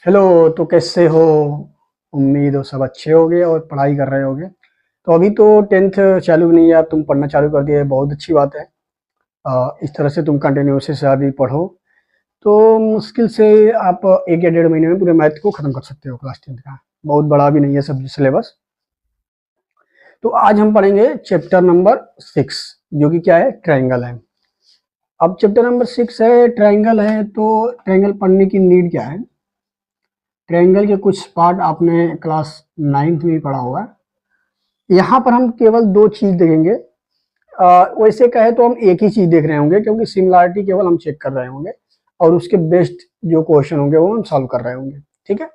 Hello. तो कैसे हो? उम्मीद हो सब अच्छे होगे और पढ़ाई कर रहे होगे। तो अभी तो टेंथ चालू नहीं है, तुम पढ़ना चालू कर दिए, बहुत अच्छी बात है। इस तरह से तुम कंटिन्यूस से आगे पढ़ो तो मुश्किल से आप 1 या 1.5 महीने में पूरे मैथ को खत्म कर सकते हो। क्लास टेंथ का बहुत बड़ा भी नहीं है सब सिलेबस। तो आज हम पढ़ेंगे चैप्टर नंबर 6, जो कि क्या है, ट्रायंगल है। अब चैप्टर नंबर 6 है, ट्रायंगल है, तो ट्रायंगल पढ़ने की नीड क्या है? ट्रायंगल के कुछ पार्ट आपने क्लास 9th में ही पढ़ा होगा। यहाँ पर हम केवल दो चीज देखेंगे। वैसे कहे तो हम एक ही चीज देख रहे होंगे, क्योंकि सिमिलरिटी केवल हम चेक कर रहे होंगे और उसके बेस्ट जो क्वेश्चन होंगे वो हम सॉल्व कर रहे होंगे। ठीक है।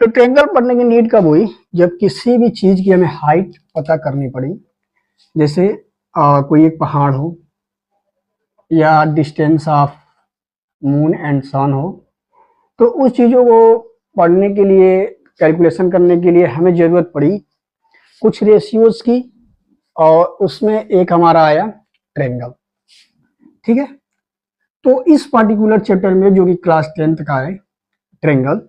तो ट्रायंगल पढ़ने की नीड कब हुई? जब किसी भी चीज की हमें हाइट पता करनी पड़ी। जैसे कोई एक पहाड़ हो, या डिस्टेंस ऑफ मून एंड सन हो, तो उस चीजों को पढ़ने के लिए, कैलकुलेशन करने के लिए हमें जरूरत पड़ी कुछ रेशियोज की, और उसमें एक हमारा आया ट्रायंगल। ठीक है। तो इस पार्टिकुलर चैप्टर में, जो कि क्लास 10th का है, ट्रायंगल,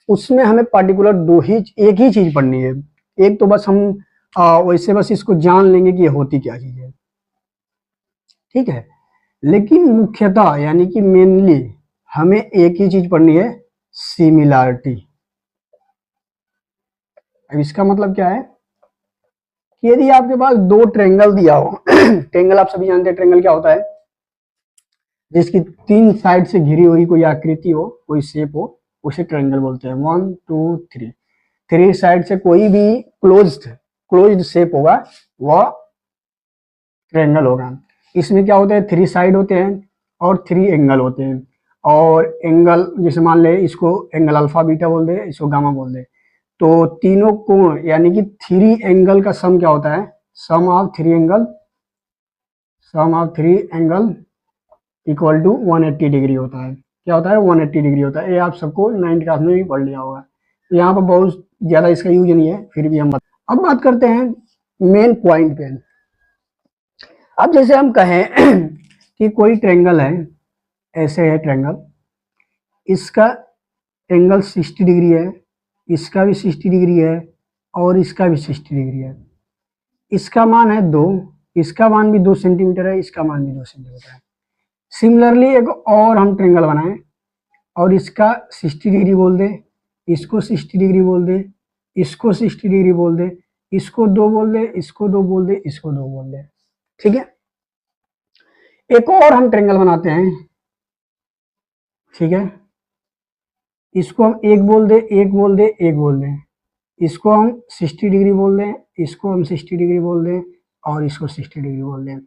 उसमें हमें पार्टिकुलर एक ही चीज पढ़नी है। एक तो बस हम वैसे बस इसको जान लेंगे कि ये होती क्या चीज है। ठीक है। लेकिन मुख्यतः यानी कि मेनली हमें एक ही चीज पढ़नी है, सिमिलरिटी। अब इसका मतलब क्या है कि यदि आपके पास दो ट्रायंगल दिया हो ट्रायंगल आप सभी जानते हैं, ट्रायंगल क्या होता है? जिसकी 3 साइड से घिरी हुई कोई आकृति हो, कोई शेप हो, उसे ट्रायंगल बोलते हैं। 1 2 3, 3 साइड से कोई भी क्लोज्ड क्लोज्ड शेप होगा वह ट्रायंगल होगा। इसमें क्या होता है, 3 साइड होते हैं और 3 एंगल होते हैं। और एंगल जैसे मान ले, इसको एंगल अल्फा बीटा बोल दे, इसको गामा बोल दे। तो तीनों कोण यानी कि 3 एंगल का सम क्या होता है? Sum of 3 angle equal to 180 degree होता है। क्या होता है? 180 डिग्री होता है। ये आप सबको 9th क्लास में भी पढ़ लिया होगा। तो यहाँ पर बहुत ज्यादा इसका यूज नहीं है, फिर भी हम अब बात करते हैं मेन पॉइंट पे। अब जैसे हम कहें कि कोई ट्रायंगल है, ऐसे है ट्रायंगल, इसका एंगल 60 डिग्री है, इसका भी 60 डिग्री है, और इसका भी 60 डिग्री है। इसका मान है 2, इसका मान भी 2 सेंटीमीटर है, इसका मान भी 2 सेंटीमीटर है। सिमिलरली एक और हम ट्रायंगल बनाएं और इसका 60 डिग्री बोल दे, इसको 60 डिग्री बोल दे, इसको 60 डिग्री बोल दे, इसको 2 बोल दे, इसको 2 बोल दे, इसको 2 बोल दे। ठीक है। एक और हम ट्रायंगल बनाते हैं। ठीक है। इसको हम एक बोल दे, एक बोल दे, एक बोल दे, इसको हम 60 डिग्री बोल दें, इसको हम 60 डिग्री बोल दें, और इसको 60 डिग्री बोल दें।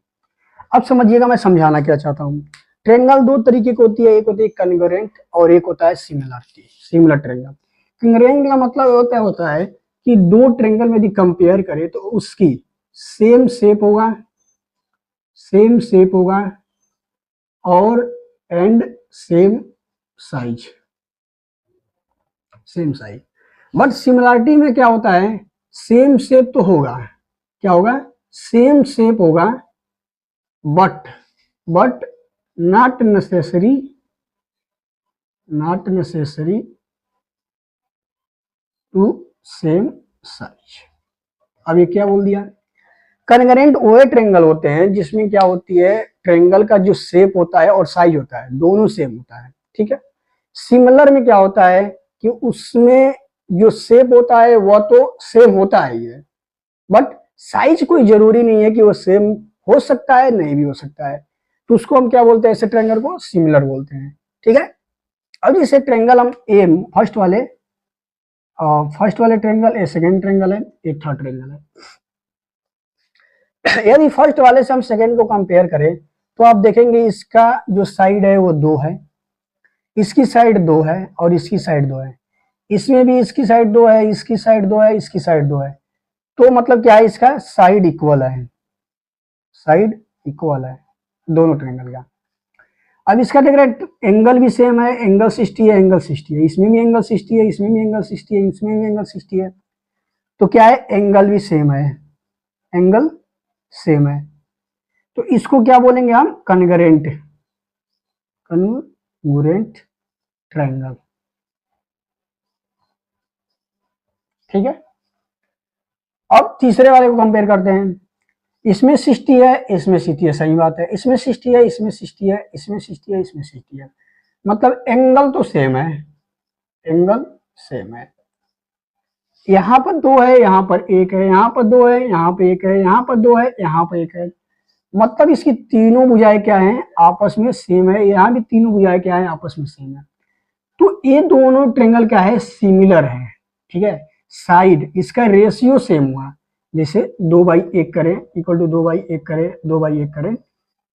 अब समझिएगा मैं समझाना क्या चाहता हूँ। ट्रायंगल दो तरीके की होती है, एक होती है कन्ग्रुएंट और एक होता है सिमिलर ट्रायंगल। कन्ग्रुएंट का मतलब होता है कि दो ट्रायंगल में यदि कंपेयर करें तो उसकी सेम शेप होगा, और and same size same size. But similarity में क्या होता है, सेम शेप तो होगा, क्या होगा, सेम शेप होगा, but not necessary to same size. अब ये क्या बोल दिया? कन्ग्रुएंट वो ट्रायंगल होते हैं जिसमें क्या होती है, ट्रायंगल का जो शेप होता है और साइज होता है दोनों सेम होता है। ठीक है। सिमिलर में क्या होता है कि उसमें जो शेप होता है वह तो सेम होता है, बट साइज कोई जरूरी नहीं है कि वो सेम हो सकता है, नहीं भी हो सकता है। तो उसको हम क्या बोलते हैं, ऐसे ट्रायंगल को सिमिलर बोलते हैं। ठीक है। अब जैसे ट्रायंगल हम ए फर्स्ट वाले ट्रायंगल, ए सेकेंड ट्रायंगल है, एक थर्ड ट्रायंगल है। यदि फर्स्ट वाले से हम सेकेंड को कंपेयर करें तो आप देखेंगे इसका जो साइड है वो 2 है, इसकी साइड 2 है, और इसकी साइड 2 है। इसमें भी इसकी साइड 2 है, इसकी साइड 2 है, इसकी साइड 2 है। तो मतलब क्या है, इसका साइड इक्वल है दोनों ट्रायंगल का। अब इसका देख रहे हैं एंगल भी सेम है, एंगल 60 है, एंगल 60 है, इसमें भी एंगल 60 है, इसमें भी एंगल 60 है, इसमें भी एंगल 60 है। तो क्या है, एंगल भी सेम है। तो इसको क्या बोलेंगे हम, कन्ग्रुएंट ट्रायंगल। ठीक है। अब तीसरे वाले को कंपेयर करते हैं, इसमें 60 है, इसमें 60 है, सही बात है, इसमें 60 है, इसमें 60 है, इसमें 60 है, इसमें 60 है, मतलब एंगल तो सेम है, एंगल सेम है। यहाँ पर 2 है, यहाँ पर 1 है, यहाँ पर 2 है, यहाँ पे 1 है, यहाँ पर 2 है, यहाँ पर 1 है, मतलब इसकी तीनों भुजाएं क्या हैं, आपस में सेम है। यहाँ भी तीनों भुजाएं क्या है, आपस में सेम है। तो ये दोनों ट्रेंगल क्या है, सिमिलर है, ठीक है। साइड इसका रेशियो सेम हुआ, जैसे 2/1 करें इक्वल टू 2/1 करें, 2/1 करें,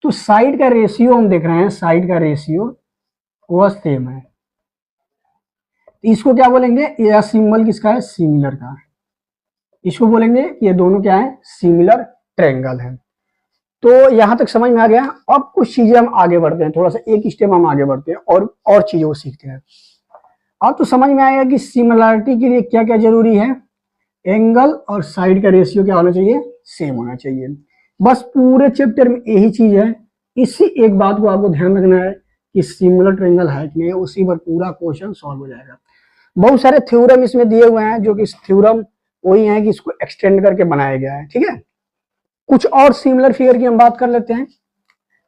तो साइड का रेशियो हम देख रहे हैं, साइड का रेशियो वह सेम है। इसको क्या बोलेंगे, यह सिंबल किसका है, सिमिलर का। इसको बोलेंगे ये दोनों क्या है, सिमिलर ट्रायंगल है। तो यहां तक समझ में आ गया। अब कुछ चीजें हम आगे बढ़ते हैं, थोड़ा सा एक स्टेप हम आगे बढ़ते हैं और चीजों को सीखते हैं। अब तो समझ में आएगा कि सिमिलरिटी के लिए क्या क्या जरूरी है, एंगल और साइड का रेशियो क्या होना चाहिए, सेम होना चाहिए। बस पूरे चैप्टर में यही चीज है। इसी एक बात को आपको ध्यान रखना है कि सिमिलर ट्रायंगल है कि नहीं, उसी पर पूरा क्वेश्चन सॉल्व हो जाएगा। बहुत सारे थ्योरम इसमें दिए हुए हैं, जो कि थ्योरम वही है कि इसको एक्सटेंड करके बनाया गया है, ठीक है। कुछ और सिमिलर फिगर की हम बात कर लेते हैं।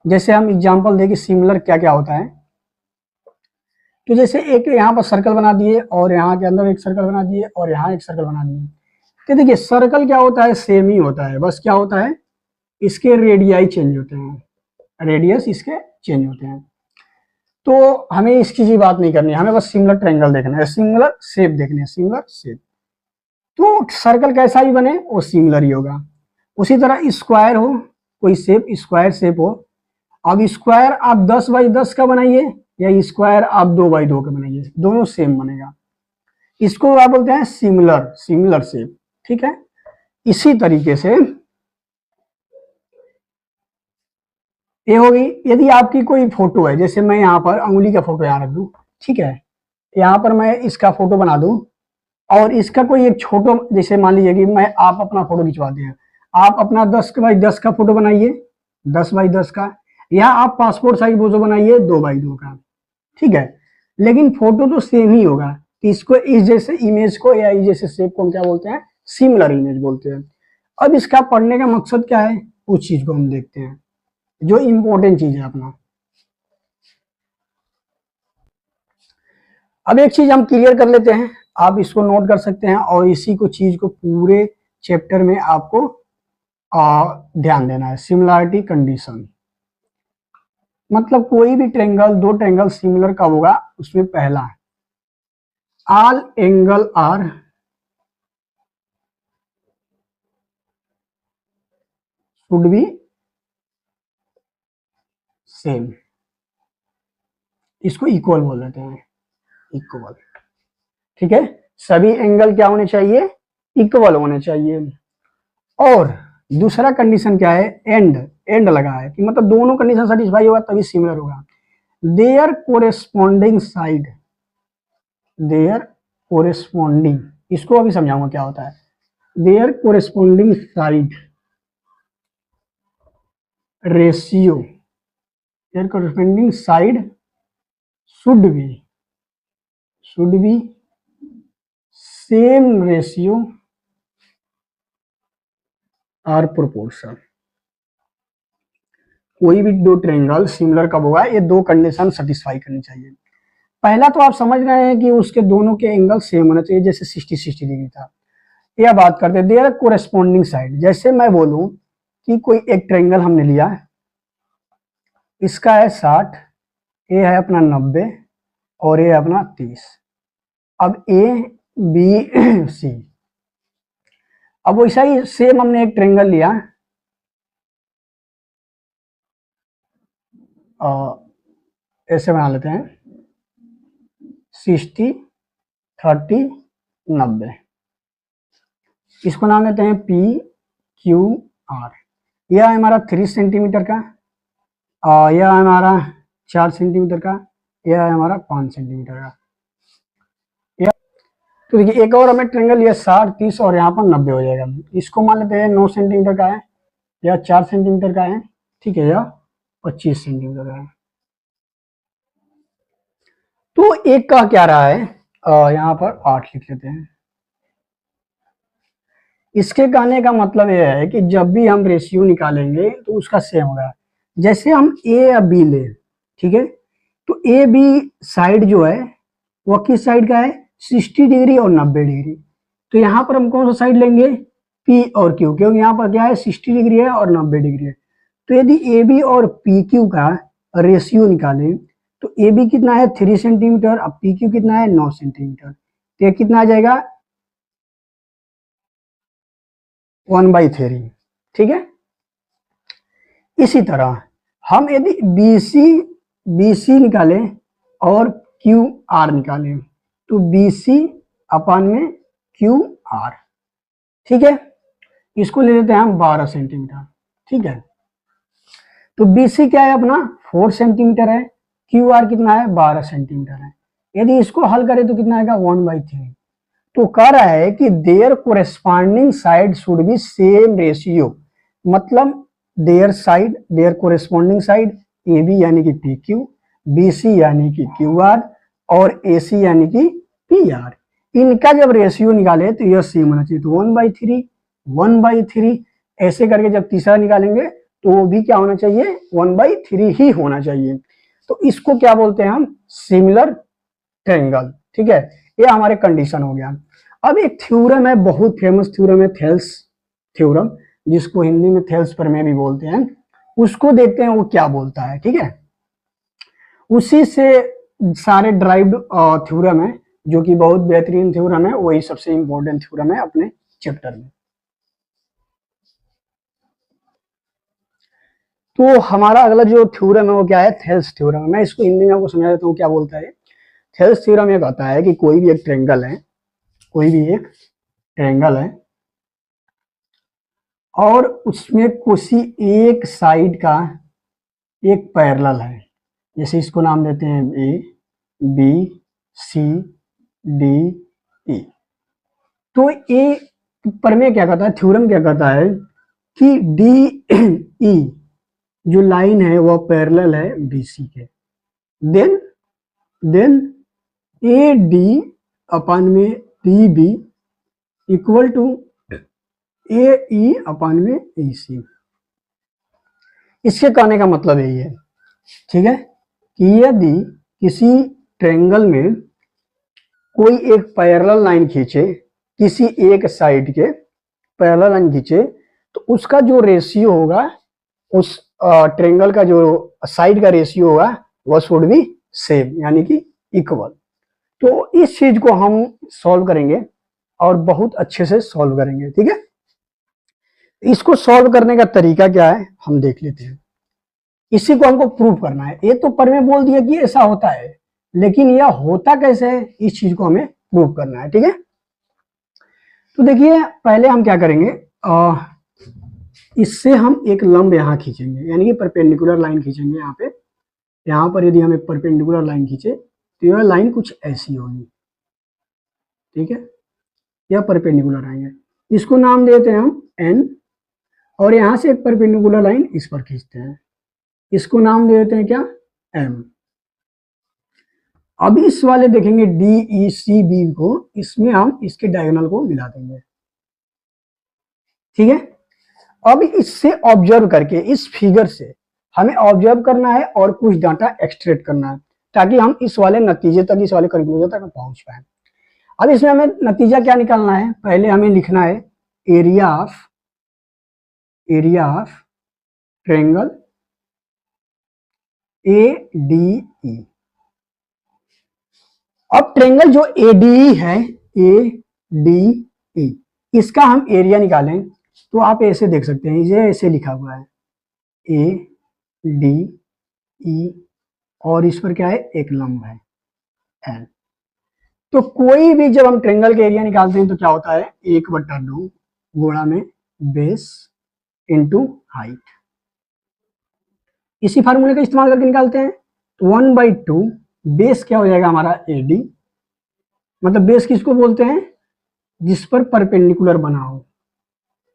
जैसे हम एग्जांपल दें कि सिमिलर क्या क्या होता है। तो जैसे एक यहाँ पर सर्कल बना दिए और यहाँ के अंदर एक सर्कल बना दिए और यहाँ एक सर्कल बना दिए। तो देखिए सर्कल क्या होता है, सेम ही होता है, बस क्या होता है, इसके रेडियाई चेंज होते हैं, रेडियस इसके चेंज होते हैं। तो हमें इसकी जी बात नहीं करनी है, हमें बस सिमिलर ट्रायंगल देखना है, सिमिलर शेप देखनी है, सिमिलर शेप। तो सर्कल कैसा भी बने वो सिमिलर ही होगा। उसी तरह स्क्वायर हो, कोई शेप स्क्वायर शेप हो, अब स्क्वायर आप 10/10 का बनाइए या स्क्वायर आप 2/2 का बनाइए, दोनों सेम बनेगा। इसको आप बोलते हैं सिमिलर, सिमिलर शेप, ठीक है। इसी तरीके से ये होगी, यदि आपकी कोई फोटो है, जैसे मैं यहाँ पर अंगुली का फोटो यहाँ रख दूं, ठीक है, यहाँ पर मैं इसका फोटो बना दूं और इसका कोई एक छोटो, जैसे मान लीजिए कि मैं आप अपना फोटो खिंचवाते हैं, आप अपना 10/10 का फोटो बनाइए, 10/10 का, या आप पासपोर्ट साइज फोटो बनाइए 2/2 का, ठीक है। लेकिन फोटो तो सेम ही होगा। इसको इस जैसे इमेज को या इस जैसे शेप को हम क्या बोलते हैं, सिमिलर इमेज बोलते हैं। अब इसका पढ़ने का मकसद क्या है, उस चीज को हम देखते हैं, जो इंपॉर्टेंट चीज है अपना। अब एक चीज हम क्लियर कर लेते हैं, आप इसको नोट कर सकते हैं और इसी को चीज को पूरे चैप्टर में आपको ध्यान देना है। सिमिलरिटी कंडीशन मतलब कोई भी ट्रायंगल, दो ट्रायंगल सिमिलर कब होगा, उसमें पहला all angle are should be same, इसको इक्वल बोल देते हैं, इक्वल, ठीक है। सभी एंगल क्या होने चाहिए, इक्वल होने चाहिए। और दूसरा कंडीशन क्या है, एंड, एंड लगा है कि मतलब दोनों कंडीशन सेटिस्फाई होगा तभी सिमिलर होगा। Their corresponding side, their corresponding, इसको अभी समझाऊंगा क्या होता है। Their corresponding side ratio, their corresponding side should be same ratio or proportion. कोई भी दो ट्रायंगल सिमिलर कब होगा, ये दो कंडीशन सेटिस्फाई करनी चाहिए। पहला तो आप समझ रहे हैं कि उसके दोनों के एंगल सेम होना चाहिए, जैसे 60-60 डिग्री था। यह बात करते हैं देयर कोरेस्पॉन्डिंग साइड, जैसे मैं बोलूं कि कोई एक ट्रायंगल हमने लिया, इसका है 60, ये है अपना 90 और ये अपना 30। अब ए बी सी, अब वैसा ही सेम हमने एक ट्रायंगल लिया, ऐसे बना लेते हैं 60 30 90, इसको नाम देते हैं पी क्यू आर। यह है हमारा 3 सेंटीमीटर का, यह है हमारा 4 सेंटीमीटर का, यह है हमारा 5 सेंटीमीटर का। तो देखिए एक और हमें ट्रायंगल लिया 60 30 और यहाँ पर 90 हो जाएगा। इसको मान लेते हैं 9 सेंटीमीटर का है, या 4 सेंटीमीटर का है, ठीक है, या 25 सेंटीमीटर का है। तो एक का क्या रहा है, यहाँ पर 8 लिख लेते हैं, इसके कहने का मतलब यह है कि जब भी हम रेशियो निकालेंगे तो उसका सेम होगा। जैसे हम ए या बी ले, ठीक है, तो ए बी साइड जो है वो किस साइड का है, 60 डिग्री और 90 डिग्री। तो यहाँ पर हम कौन सा साइड लेंगे, पी और क्यू, क्योंकि यहाँ पर क्या है 60 डिग्री है और 90 डिग्री है। तो यदि ए बी और पी क्यू का रेशियो निकालें तो ए बी कितना है 3 सेंटीमीटर, अब पी क्यू कितना है 9 सेंटीमीटर। तो ये कितना आ जाएगा 1/3, ठीक है। इसी तरह हम यदि बी सी निकालें और क्यू आर निकालें तो बी सी अपन में क्यू आर, ठीक है। इसको ले लेते हैं हम 12 सेंटीमीटर, ठीक है। तो बी सी क्या है अपना 4 सेंटीमीटर है, क्यू आर कितना है 12 सेंटीमीटर है। यदि इसको हल करें तो कितना आएगा 1/3। तो कह रहा है कि their corresponding side should be same ratio, मतलब their corresponding side A B यानी कि पी क्यू, बी सी यानी कि क्यू आर और ए सी यानी कि पी आर, इनका जब रेशियो निकाले तो यह सेम होना चाहिए। तो 1/3 ऐसे करके जब तीसरा निकालेंगे तो वो भी क्या होना चाहिए 1/3 ही होना चाहिए। तो इसको क्या बोलते हैं हम, सिमिलर ट्रायंगल, ठीक है। ये हमारे कंडीशन हो गया। अब एक थ्योरम है, बहुत फेमस थ्योरम है, थेल्स थ्योरम, जिसको हिंदी में थेल्स प्रमेय भी बोलते हैं। उसको देखते हैं वो क्या बोलता है, ठीक है। उसी से सारे ड्राइव्ड थ्योरम है, जो कि बहुत बेहतरीन थ्योरम है, वही सबसे इंपॉर्टेंट थ्योरम है अपने चैप्टर में। तो हमारा अगला जो थ्योरम है वो क्या है, थेल्स थ्योरम। मैं इसको हिंदी में आपको समझा देता हूँ क्या बोलता है। थेल्स थ्योरम ये कहता है कि कोई भी एक ट्रायंगल है, कोई भी एक ट्रायंगल है और उसमें किसी एक साइड का एक पैरेलल है, जैसे इसको नाम देते हैं A B C D E. तो ए प्रमेय क्या कहता है, थ्योरम क्या कहता है कि डी ई जो लाइन है वह पैरेलल है बी सी के, देन ए डी अपन में डी बी इक्वल टू ए ई अपन में ए सी। इसके कहने का मतलब यही है, ठीक है, कि यदि किसी ट्रायंगल में कोई एक पैरेलल लाइन खींचे, किसी एक साइड के पैरेलल लाइन खींचे, तो उसका जो रेशियो होगा, उस ट्रायंगल का जो साइड का रेशियो होगा वह शुड बी सेम, यानी कि इक्वल। तो इस चीज को हम सॉल्व करेंगे और बहुत अच्छे से सॉल्व करेंगे, ठीक है। इसको सॉल्व करने का तरीका क्या है हम देख लेते हैं। इसी को हमको प्रूव करना है। ये तो प्रमेय बोल दिया कि ऐसा होता है, लेकिन यह होता कैसे है इस चीज को हमें प्रूव करना है, ठीक है। तो देखिए पहले हम क्या करेंगे, इससे हम एक लंब यहां खींचेंगे, यानी कि परपेंडिकुलर लाइन खींचेंगे। यहाँ पे, यहाँ पर यदि हम एक परपेंडिकुलर लाइन खींचे तो यह लाइन कुछ ऐसी होगी, ठीक है। यह परपेंडिकुलर लाइन है, इसको नाम देते हैं हम एन, और यहां से एक परपेंडिकुलर लाइन इस पर खींचते हैं, इसको नाम दे देते हैं क्या, एम। अब इस वाले देखेंगे डी ई सी बी को, इसमें हम इसके डायगोनल को मिला देंगे, ठीक है। अब इससे ऑब्जर्व करके, इस फिगर से हमें ऑब्जर्व करना है और कुछ डाटा एक्सट्रैक्ट करना है, ताकि हम इस वाले नतीजे तक, इस वाले कंक्लूजन तक पहुंच पाए। अब इसमें हमें नतीजा क्या निकालना है, पहले हमें लिखना है area of triangle A D ई। अब ट्रायंगल जो ए डी ई है, ए डी ई, इसका हम एरिया निकालें तो आप ऐसे देख सकते हैं, ये ऐसे लिखा हुआ है ए डी ई, और इस पर क्या है एक लंब है एल। तो कोई भी जब हम ट्रायंगल के एरिया निकालते हैं तो क्या होता है 1/2 गुणा में बेस इंटू हाइट। इसी फार्मूले का इस्तेमाल करके निकालते हैं तो 1/2 बेस क्या हो जाएगा हमारा ए डी, मतलब बेस किसको बोलते हैं, जिस पर परपेंडिकुलर बना हो,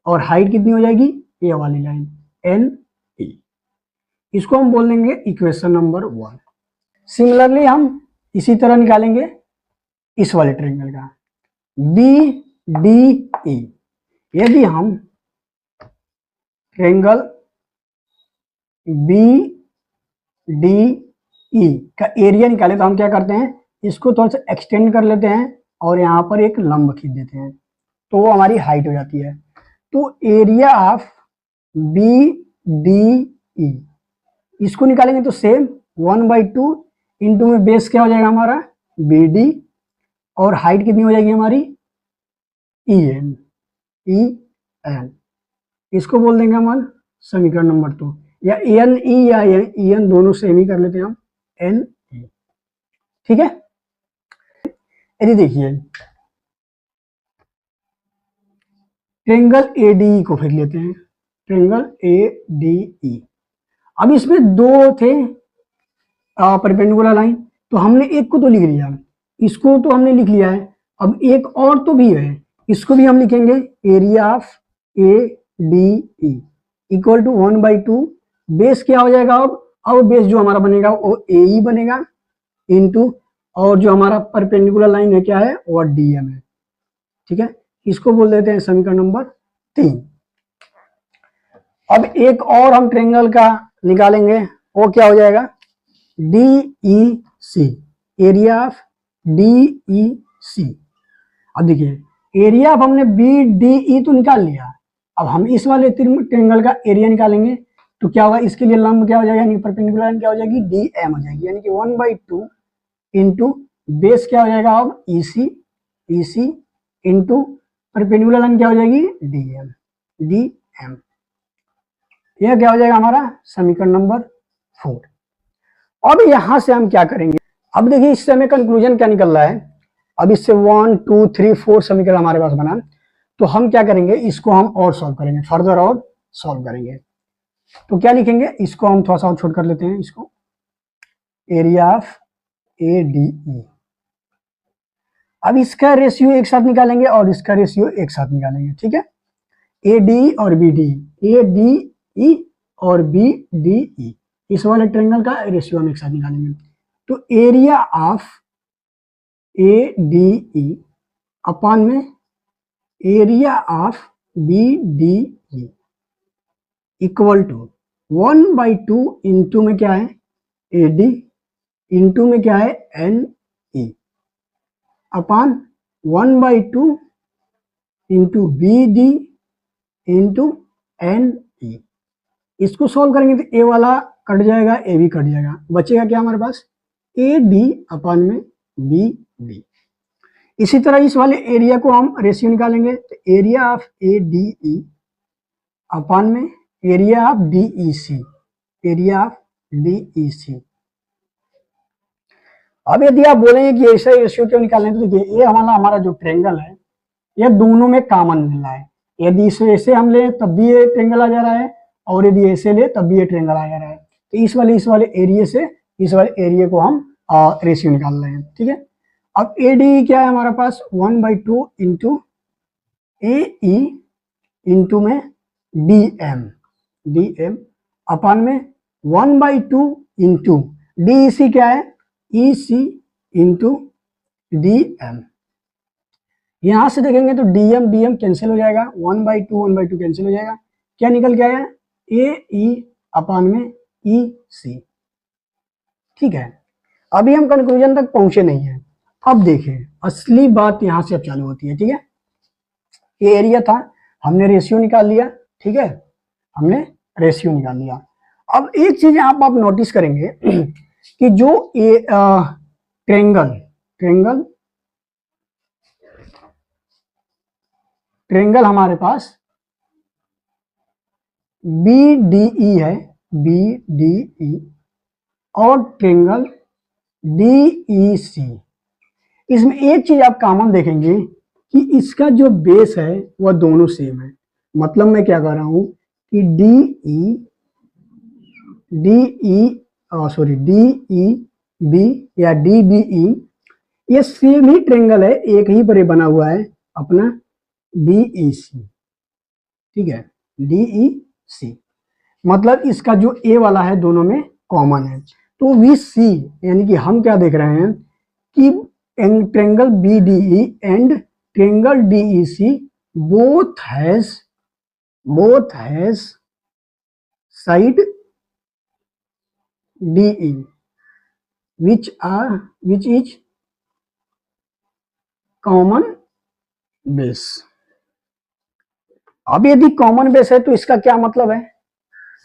और हाइट कितनी हो जाएगी ये वाली लाइन एन ई। इसको हम बोल देंगे इक्वेशन नंबर 1। सिमिलरली हम इसी तरह निकालेंगे इस वाले ट्रायंगल का बी डी ई। यदि हम ट्रायंगल बी डी ई का एरिया निकाले तो हम क्या करते हैं, इसको थोड़ा सा एक्सटेंड कर लेते हैं और यहाँ पर एक लंब खींच देते हैं, तो वो हमारी हाइट हो जाती है। तो area of B D E, इसको निकालेंगे तो सेम 1/2 इंटू में बेस क्या हो जाएगा हमारा बी डी, और हाइट कितनी हो जाएगी हमारी ई एन, ई एन, इसको बोल देंगे हम समीकरण नंबर 2, या एन ई या ई एन दोनों सेम ही कर लेते हैं हम, एन ई। ठीक है, यदि देखिए ट्रायंगल एडीई को फिर लेते हैं, ट्रायंगल एडीई। अब इसमें दो थे परपेंडिकुलर लाइन, तो हमने एक को तो लिख लिया, इसको तो हमने लिख लिया है, अब एक और तो भी है, इसको भी हम लिखेंगे, area of A D E equal to 1/2, base क्या हो जाएगा अब बेस जो हमारा बनेगा वो ए ई बनेगा, इंटू और जो हमारा परपेंडिकुलर लाइन है क्या है वो डी एम है। ठीक है, इसको बोल देते हैं समीकरण नंबर 3। अब एक और हम ट्रायंगल का निकालेंगे, वो क्या हो जाएगा D E C, area of D E C. अब देखिए एरिया ऑफ हमने बी डी ई तो निकाल लिया, अब हम इस वाले ट्रायंगल का एरिया निकालेंगे तो क्या होगा, इसके लिए लंब क्या हो जाएगा, यानी परपेंडिकुलर लाइन क्या हो जाएगी डी एम हो जाएगी, यानी कि 1/2 इंटू बेस क्या हो जाएगा अब ई सी इंटू परपेंडिकुलर लाइन क्या हो जाएगी डी एम। यह क्या हो जाएगा हमारा समीकरण नंबर 4। अब यहां से हम क्या करेंगे, अब देखिए इससे हमें कंक्लूजन क्या निकल रहा है, अब इससे 1 2 3 4 समीकरण हमारे पास बना, तो हम क्या करेंगे, इसको हम और सॉल्व करेंगे, फर्दर और सॉल्व करेंगे। तो क्या लिखेंगे, इसको हम थोड़ा सा और छोड़ कर लेते हैं, इसको एरिया ऑफ ए डी ई। अब इसका रेशियो एक साथ निकालेंगे और इसका रेशियो एक साथ निकालेंगे। ठीक है, ए डी और B D, A D E और बी डी ई, इस वाले ट्रायंगल का रेशियो हम एक साथ निकालेंगे। तो area of A D E upon में area of B D E equal to 1/2 into में क्या है ए डी, इंटू में क्या है N E, upon 1/2 into B D into N E. इसको सॉल्व करेंगे तो ए वाला कट जाएगा, ए भी कट जाएगा, बचेगा क्या हमारे पास ए डी अपॉन में बी डी। इसी तरह इस वाले एरिया को हम रेशियो निकालेंगे, तो area of A D E upon में area of D E C, area of D E C. अब यदि आप बोलेंगे कि ऐसा रेशियो क्यों निकालें, तो देखिए ये हमारा जो ट्रायंगल है ये दोनों में कॉमन मिल रहा है, यदि इसे ऐसे हम ले तब भी ये ट्रायंगल आ जा रहा है, और यदि ऐसे ले तब भी ये ट्रायंगल आ जा रहा है, तो इस वाले एरिया से इस वाले एरिया को हम रेशियो निकाल रहे हैं। ठीक है, अब ए डी क्या है हमारे पास 1/2 इंटू ए ई इंटू में डी एम अपॉन में 1/2 इंटू डी सी क्या है ई सी इंटू डी एम। यहां से देखेंगे तो डी एम कैंसिल हो जाएगा, 1/2 कैंसिल हो जाएगा, क्या निकल के आया ए ई अपॉन में ई सी। ठीक है, अभी हम कंक्लूजन तक पहुंचे नहीं है, अब देखें असली बात यहां से अब चालू होती है। ठीक है, ये एरिया था, हमने रेशियो निकाल लिया। ठीक है, हमने रेशियो निकाल लिया। अब एक चीज आप नोटिस करेंगे कि जो ट्रायंगल हमारे पास बी डी ई है, बी डी ई, और ट्रायंगल डी ई सी, इसमें एक चीज आप कॉमन देखेंगे कि इसका जो बेस है वह दोनों सेम है। मतलब मैं क्या कर रहा हूं कि डी ई बी या डी बी ई, ये सेम ही ट्रायंगल है, एक ही पर बना हुआ है अपना डी ई सी। ठीक है, डी ई सी मतलब इसका जो ए वाला है दोनों में कॉमन है। तो वी सी यानी कि हम क्या देख रहे हैं कि triangle B D E and triangle D E C both has side DE which is common base। अब यदि कॉमन बेस है तो इसका क्या मतलब है,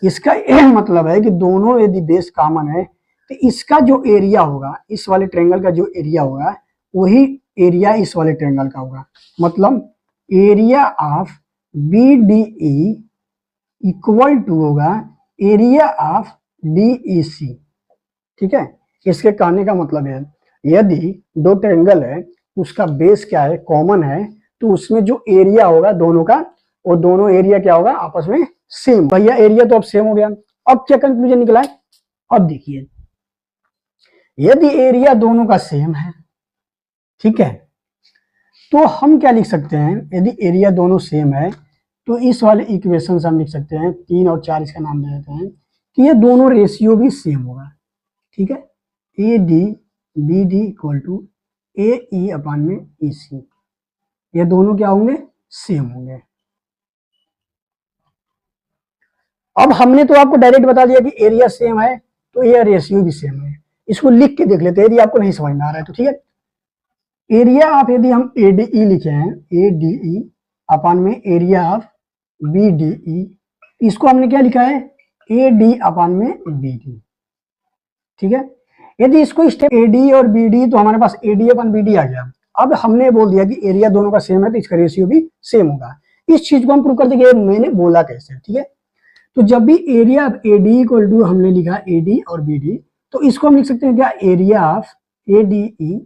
इसका यह मतलब है कि दोनों यदि बेस कॉमन है तो इसका जो एरिया होगा, इस वाले ट्रायंगल का जो एरिया होगा वही एरिया इस वाले ट्रायंगल का होगा। मतलब area of BDE equal to होगा एरिया ऑफ DEC। ठीक है, इसके कहने का मतलब है यदि दो ट्रायंगल है उसका बेस क्या है, कॉमन है, तो उसमें जो एरिया होगा दोनों का, वो दोनों एरिया क्या होगा, आपस में सेम। भैया एरिया तो अब सेम हो गया। अब क्या कंक्लूजन निकला है, अब देखिए यदि एरिया दोनों का सेम है, ठीक है, तो हम क्या लिख सकते हैं, यदि एरिया दोनों सेम है तो इस वाले इक्वेशन से हम लिख सकते हैं, 3 और 4 इसका नाम दे देते हैं कि ये दोनों रेशियो भी सेम होगा। ठीक है, AD BD equal to AE upon में EC, ये दोनों क्या होंगे, सेम होंगे। अब हमने तो आपको डायरेक्ट बता दिया कि एरिया सेम है तो ये रेशियो भी सेम है। इसको लिख के देख लेते हैं यदि आपको नहीं समझ में आ रहा है तो। ठीक है, एरिया ऑफ यदि हम ADE लिखे हैं, ADE अपान में एरिया ऑफ BDE, इसको हमने क्या लिखा है, AD अपान में BD। ठीक है, यदि इसको स्टेप AD और BD तो हमारे पास AD अपान BD आ गया। अब हमने बोल दिया कि एरिया दोनों का सेम है तो इसका रेशियो भी सेम होगा। इस चीज को हम प्रूव कर देंगे, मैंने बोला कैसे। ठीक है, तो जब भी area of AD equal to हमने लिखा AD और BD, तो इसको हम लिख सकते हैं क्या, एरिया ऑफ ADE।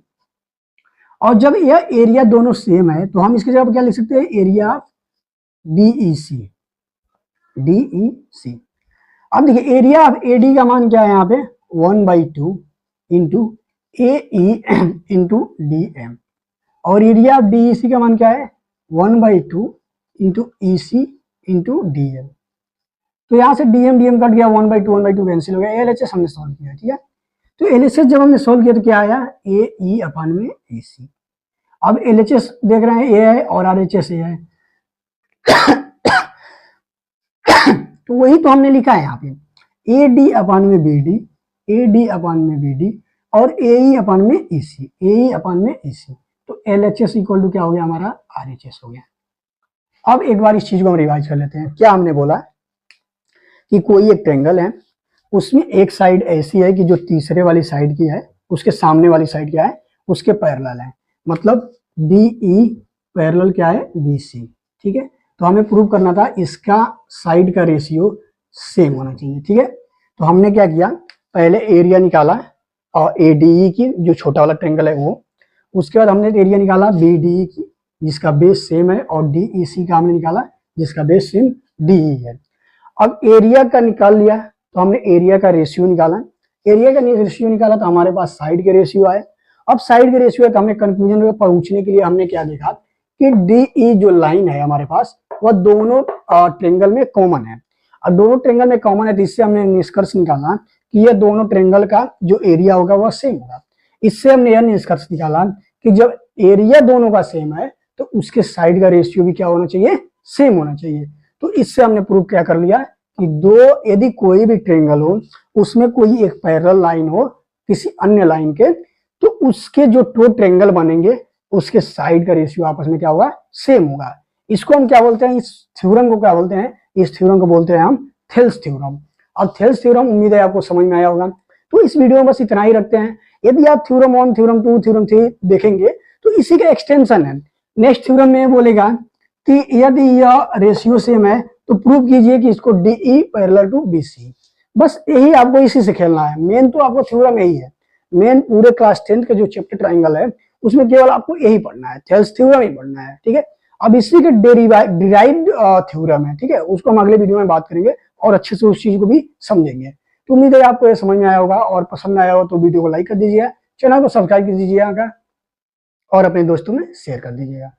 और जब यह एरिया दोनों सेम है तो हम इसकी जगह क्या लिख सकते हैं, एरिया ऑफ DEC। अब देखिए एरिया ऑफ AD का मान क्या है यहाँ पे, 1/2 इंटू AE इंटू DM, और एरिया ऑफ DEC का मान क्या है, 1/2 इंटू EC इंटू DM। तो यहाँ से DM कट गया, 1/2 कैंसिल हो गया। LHS हमने सॉल्व किया। ठीक है, तो LHS जब हमने सॉल्व किया तो क्या आया, AE अपान में EC। अब LHS देख रहे हैं A है और RHS A है तो वही तो हमने लिखा है यहाँ पे, AD अपान में BD, AD अपान में BD और AE अपान में EC, AE अपान में EC। तो LHS इक्वल टू क्या हो गया हमारा, RHS हो गया। अब एक बार इस चीज को हम रिवाइज कर लेते हैं। क्या हमने बोला कि कोई एक ट्रायंगल है, उसमें एक साइड ऐसी है कि जो तीसरे वाली साइड की है, उसके सामने वाली साइड क्या है, उसके पैरेलल है। मतलब DE पैरेलल क्या है, BC। ठीक है, तो हमें प्रूव करना था इसका साइड का रेशियो सेम होना चाहिए। ठीक है, तो हमने क्या किया, पहले एरिया निकाला और ADE की, जो छोटा वाला ट्रायंगल है वो, उसके बाद हमने एरिया निकाला BDE की जिसका बेस सेम है, और DEC का हमने निकाला जिसका बेस सेम DE है। अब एरिया का निकाल लिया तो हमने एरिया का रेशियो निकाला, एरिया का रेशियो निकाला तो हमारे पास साइड के रेशियो आए। अब साइड के रेशियो है तो हमने कंक्लूजन में पहुंचने के लिए हमने क्या देखा कि DE जो लाइन है हमारे पास वह दोनों ट्रायंगल में कॉमन है। और दोनों ट्रायंगल में कॉमन है तो इससे हमने निष्कर्ष निकाला कि यह दोनों ट्रायंगल का जो एरिया होगा वह सेम होगा। इससे हमने यह निष्कर्ष निकाला कि जब एरिया दोनों का सेम है तो उसके साइड का रेशियो भी क्या होना चाहिए, सेम होना चाहिए। तो इससे हमने प्रूव क्या कर लिया कि यदि कोई भी ट्रायंगल हो उसमें कोई एक पैरेलल लाइन हो किसी अन्य लाइन के, तो उसके जो दो ट्रायंगल बनेंगे उसके साइड का रेशियो आपस में क्या होगा, सेम होगा। इसको हम क्या बोलते हैं, इस थ्योरम को क्या बोलते हैं, इस थ्योरम को बोलते हैं हम थेल्स थ्योरम। अब थेल्स थ्योरम उम्मीद है आपको समझ में आया होगा। तो इस वीडियो में बस इतना ही रखते हैं। यदि आप थ्योरम 1, थ्योरम 2, थ्योरम 3 देखेंगे तो इसी का एक्सटेंशन है। नेक्स्ट थ्योरम में बोलेगा कि यदि यह रेशियो सेम है तो प्रूव कीजिए कि इसको DE पैरेलल टू BC। बस यही आपको इसी से खेलना है। मेन तो आपको थ्योरम यही है। मेन पूरे क्लास 10th के जो चैप्टर ट्रायंगल है उसमें केवल आपको यही पढ़ना है, थेल्स थ्योरम ही पढ़ना है। ठीक है, अब इसी के डिराइव्ड थ्योरम है, ठीक है, उसको हम अगले वीडियो में बात करेंगे और अच्छे से उस चीज को भी समझेंगे। तो उम्मीद है आपको ये समझ में आया होगा, और पसंद आया हो तो वीडियो को लाइक कर दीजिएगा, चैनल को सब्सक्राइब कर दीजिएगा और अपने दोस्तों में शेयर कर दीजिएगा।